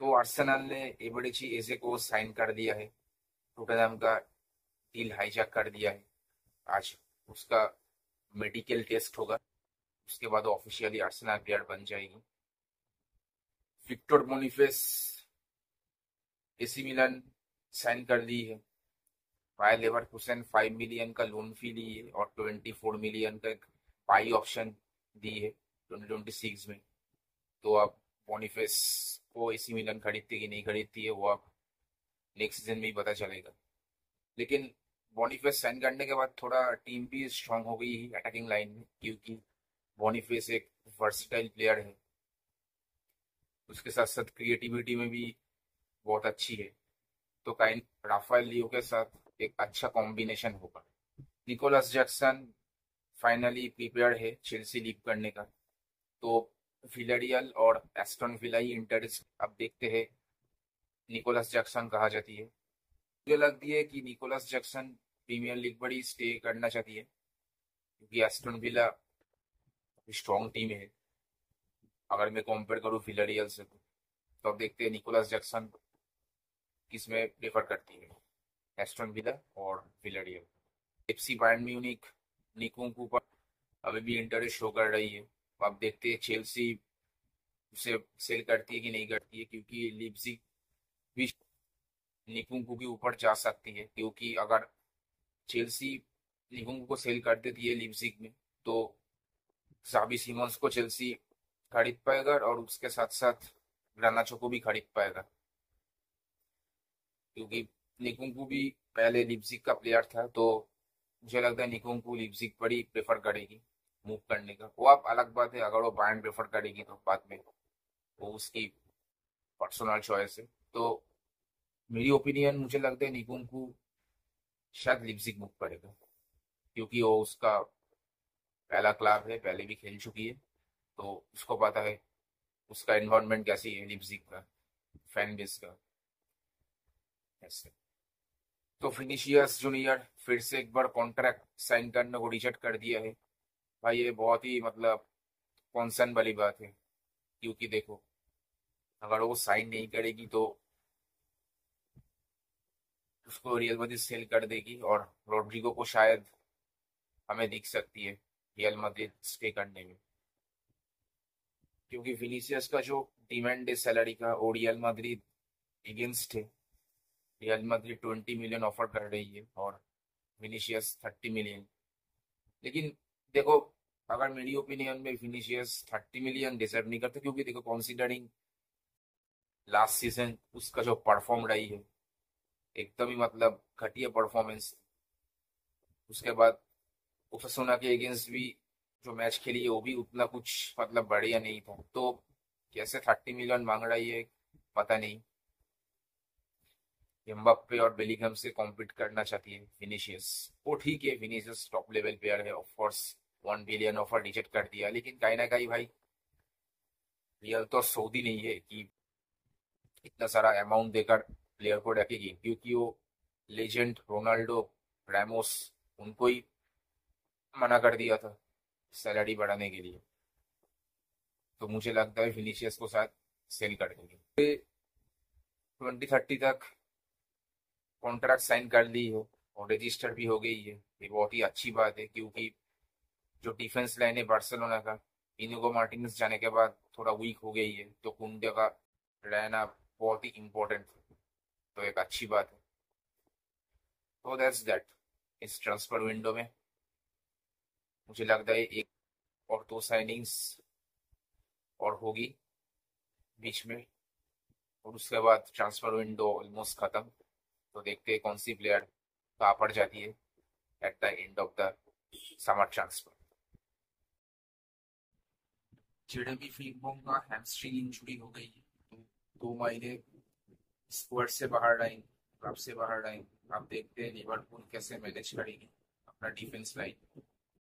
तो आर्सेनल ने एबेरेची एजे को साइन कर दिया है। टोटनहम का डील हाईजैक कर दिया है। आज उसका मेडिकल टेस्ट होगा, उसके बाद ऑफिशियली आर्सेनल प्लेयर बन जाएगी। विक्टर बोनिफेस एसी मिलन साइन कर दी है। बायर लेवरकुसेन 5 मिलियन का लोन फी ली है और 24 मिलियन का एक बाई ऑप्शन दी है 2026 में। तो अब बोनिफेस को एसी मिलन खरीदती कि नहीं खरीदती है वो अब नेक्स्ट सीजन में ही पता चलेगा। लेकिन बोनिफेस साइन करने के बाद थोड़ा टीम भी स्ट्रांग हो गई है अटैकिंग लाइन में, क्योंकि बोनिफेस एक वर्सटाइल प्लेयर है, उसके साथ साथ क्रिएटिविटी में भी बहुत अच्छी है। तो काइन राफेल लियो के साथ एक अच्छा कॉम्बिनेशन होगा। निकोलस जैक्सन फाइनली प्रिपेयर्ड है चेल्सी लीव करने का। तो विलेरियल और एस्टन विला ही इंटरेस्ट अब देखते हैं निकोलस जैक्सन कहाँ जाती है। मुझे लगती है कि निकोलस जैक्सन प्रीमियर लीग बड़ी स्टे करना चाहती है, क्योंकि एस्टन विला स्ट्रॉन्ग टीम है अगर मैं कंपेयर करूँ विलेरियल से। तो अब देखते हैं निकोलस जैक्सन किस में प्रेफर करती है, एस्टन विला और विलेरियल। एफसी बायर्न म्यूनिख निकुंकू पर अभी भी इंटरेस्ट शो कर रही है। तो आप देखते हैं चेल्सी उसे सेल करती है कि नहीं करती है, क्योंकि लिप्जिग भी निकुंकू के ऊपर जा सकती है। क्योंकि अगर चेल्सी निकुंकू को सेल कर देती है लिप्जिग में, तो जाबी सिमोंस को चेल्सी खरीद पाएगा और उसके साथ साथ ग्रानाचो को भी खरीद पाएगा, क्योंकि निकुंकू भी पहले लिप्जिग का प्लेयर था। तो मुझे लगता है निकुंकू लिप्जिग पर ही प्रेफर करेगी मूव करने का। वो अब अलग बात है, अगर वो बायर्न प्रेफर करेगी तो बाद में वो उसकी पर्सनल चॉइस है। तो मेरी ओपिनियन मुझे लगता है निकुंकू शायद लिप्जिग मूव करेगा, क्योंकि वो उसका पहला क्लब है, पहले भी खेल चुकी है, तो उसको पता है उसका एनवायरनमेंट कैसी है लिप्जिग का, फैन बेस का ऐसे। तो फिनिशियस जूनियर फिर से एक बार कॉन्ट्रैक्ट साइन करने को रिजेक्ट कर दिया है। भाई ये बहुत ही मतलब कॉन्सर्न वाली बात है, क्योंकि देखो अगर वो साइन नहीं करेगी तो उसको रियल मैड्रिड सेल कर देगी और रोड्रिगो को शायद हमें दिख सकती है रियल मैड्रिड स्टे करने में, क्योंकि विनीसियस का जो डिमांड है सैलरी का वो रियल मैड्रिड अगेंस्ट है। रियल मैड्रिड 20 मिलियन ऑफर कर रही है और विनीसियस 30 मिलियन। लेकिन देखो, अगर मेरी ओपिनियन में विनीसियस 30 मिलियन डिजर्व नहीं करते, क्योंकि देखो कंसीडरिंग लास्ट सीजन उसका जो परफॉर्म रही है एकदम ही मतलब घटिया परफॉर्मेंस। उसके बाद ओसासुना के अगेंस्ट भी जो मैच खेली है वो भी उतना कुछ मतलब बढ़िया नहीं था। तो कैसे 30 मिलियन मांग रही है पता नहीं। एम्बाप्पे और बेलिंगम से कॉम्पीट करना चाहती है विनीसियस। वो ठीक है, विनीसियस टॉप लेवल प्लेयर है, of course 1 billion offer reject कर दिया, लेकिन कहीं ना कहीं भाई रियल तो सऊदी नहीं है कि इतना सारा अमाउंट देकर प्लेयर को रखेगी, क्योंकि वो लेजेंड रोनाल्डो रैमोस उनको ही मना कर दिया था सैलरी बढ़ाने के लिए। तो मुझे लगता है फिनिशियस को साथ सेल कर देंगे। 2030 तक कॉन्ट्रैक्ट साइन कर ली है और रजिस्टर भी हो गई है। ये बहुत ही अच्छी बात है, क्योंकि जो डिफेंस लाइन है बार्सिलोना का इनिगो मार्टिनेज जाने के बाद थोड़ा वीक हो गई है, तो कुंडे का रहना बहुत ही इम्पोर्टेंट है। तो एक अच्छी बात है। तो दैट्स दैट। इस ट्रांसफर विंडो में मुझे लगता है एक और दो साइनिंग्स और होगी बीच में, और उसके बाद ट्रांसफर विंडो ऑलमोस्ट खत्म। तो देखते हैं कौन सी प्लेयर कहाँ पड़ जाती है at the end of the summer transfer. Jeremie Frimpong का हैमस्ट्रिंग इंजरी हो गई है, तो 2 महीने स्क्वाड से बाहर रहेंगे, क्लब से बाहर रहेंगे। आप देखते हैं लिवरपूल कैसे मैनेज करेगी अपना डिफेंस लाइन।